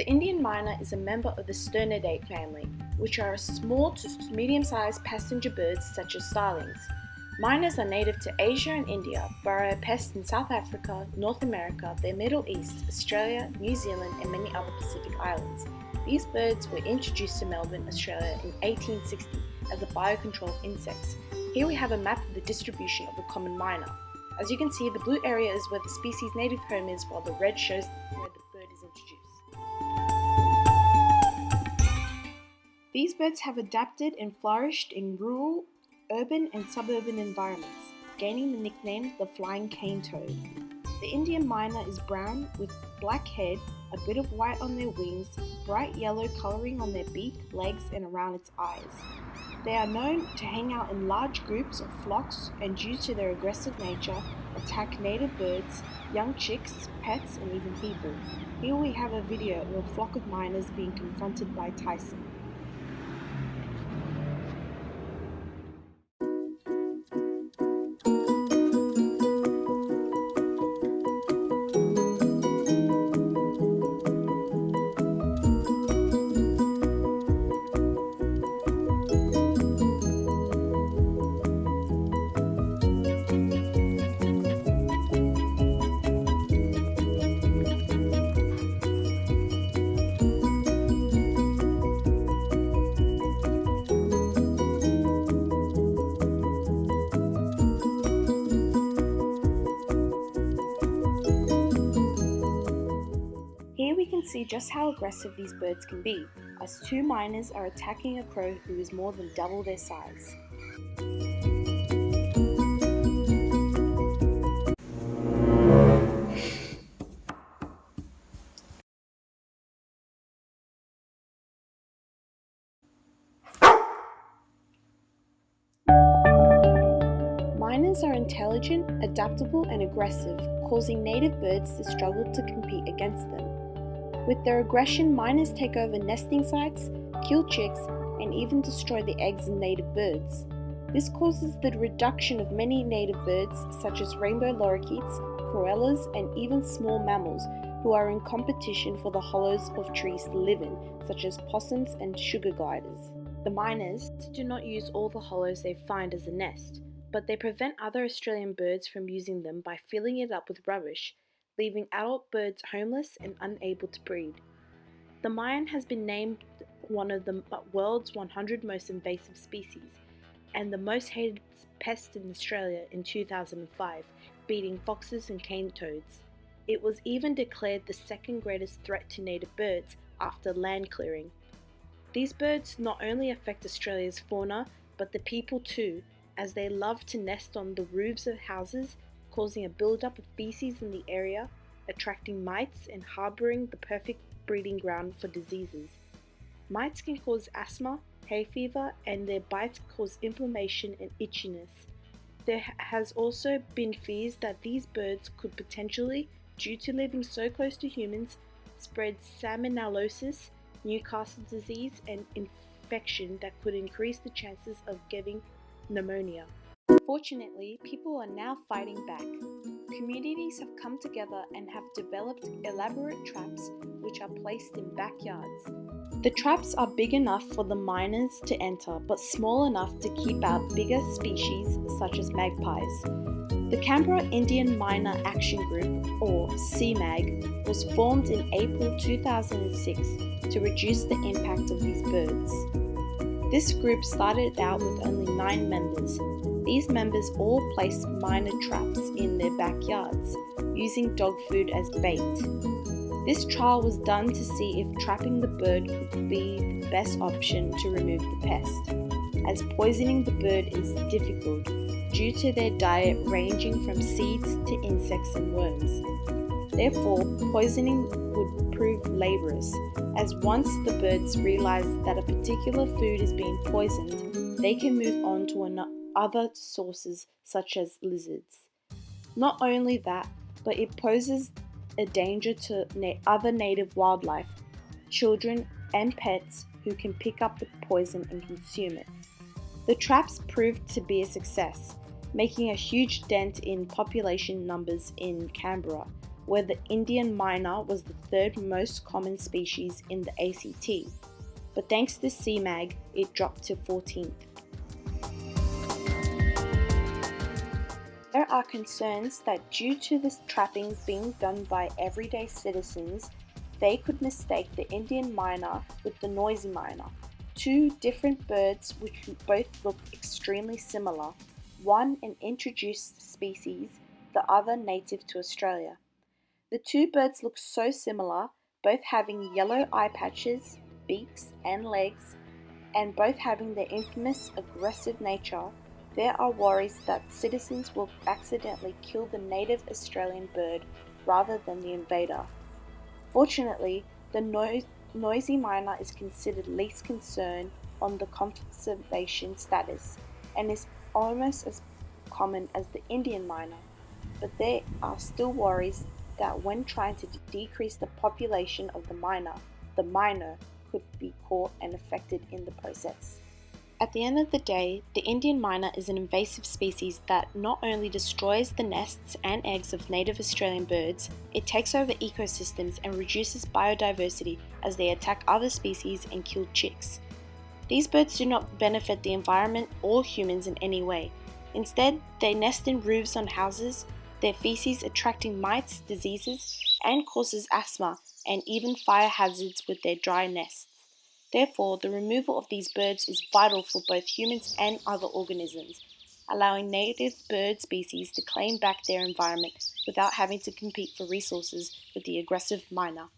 The Indian myna is a member of the Sternidae family, which are small to medium-sized passenger birds such as starlings. Mynas are native to Asia and India, but are a pest in South Africa, North America, the Middle East, Australia, New Zealand and many other Pacific islands. These birds were introduced to Melbourne, Australia in 1860 as a biocontrol insects. Here we have a map of the distribution of the common myna. As you can see, the blue area is where the species' native home is, while the red shows where the bird is introduced. These birds have adapted and flourished in rural, urban and suburban environments, gaining the nickname the flying cane toad. The Indian myna is brown with black head, a bit of white on their wings, bright yellow colouring on their beak, legs and around its eyes. They are known to hang out in large groups or flocks and, due to their aggressive nature, attack native birds, young chicks, pets and even people. Here we have a video of a flock of mynas being confronted by Tyson. Here we can see just how aggressive these birds can be, as two mynas are attacking a crow who is more than double their size. Mynas are intelligent, adaptable and aggressive, causing native birds to struggle to compete against them. With their aggression, mynas take over nesting sites, kill chicks, and even destroy the eggs of native birds. This causes the reduction of many native birds such as rainbow lorikeets, corellas, and even small mammals who are in competition for the hollows of trees to live in, such as possums and sugar gliders. The mynas do not use all the hollows they find as a nest, but they prevent other Australian birds from using them by filling it up with rubbish, leaving adult birds homeless and unable to breed. The Mayan has been named one of the world's 100 most invasive species and the most hated pest in Australia in 2005, beating foxes and cane toads. It was even declared the second greatest threat to native birds after land clearing. These birds not only affect Australia's fauna, but the people too, as they love to nest on the roofs of houses, causing a build-up of feces in the area, attracting mites and harbouring the perfect breeding ground for diseases. Mites can cause asthma, hay fever, and their bites cause inflammation and itchiness. There has also been fears that these birds could potentially, due to living so close to humans, spread salmonellosis, Newcastle disease, and infection that could increase the chances of getting pneumonia. Fortunately, people are now fighting back. Communities have come together and have developed elaborate traps which are placed in backyards. The traps are big enough for the mynas to enter, but small enough to keep out bigger species such as magpies. The Canberra Indian Myna Action Group, or CMAG, was formed in April 2006 to reduce the impact of these birds. This group started out with only 9 members. These members all placed myna traps in their backyards, using dog food as bait. This trial was done to see if trapping the bird could be the best option to remove the pest, as poisoning the bird is difficult due to their diet ranging from seeds to insects and worms. Therefore, poisoning would prove laborious, as once the birds realize that a particular food is being poisoned, they can move on to other sources such as lizards. Not only that, but it poses a danger to other native wildlife, children and pets who can pick up the poison and consume it. The traps proved to be a success, making a huge dent in population numbers in Canberra, where the Indian myna was the third most common species in the ACT, but thanks to CMAG, it dropped to 14th. There are concerns that due to the trappings being done by everyday citizens, they could mistake the Indian myna with the noisy myna, two different birds which both look extremely similar, one an introduced species, the other native to Australia. The two birds look so similar, both having yellow eye patches, beaks and legs, and both having their infamous aggressive nature. There are worries that citizens will accidentally kill the native Australian bird rather than the invader. Fortunately, the noisy myna is considered least concern on the conservation status and is almost as common as the Indian myna, but there are still worries that when trying to decrease the population of the myna could be caught and affected in the process. At the end of the day, the Indian myna is an invasive species that not only destroys the nests and eggs of native Australian birds, it takes over ecosystems and reduces biodiversity as they attack other species and kill chicks. These birds do not benefit the environment or humans in any way. Instead, they nest in roofs on houses, their feces attracting mites, diseases, and causes asthma and even fire hazards with their dry nests. Therefore, the removal of these birds is vital for both humans and other organisms, allowing native bird species to claim back their environment without having to compete for resources with the aggressive myna.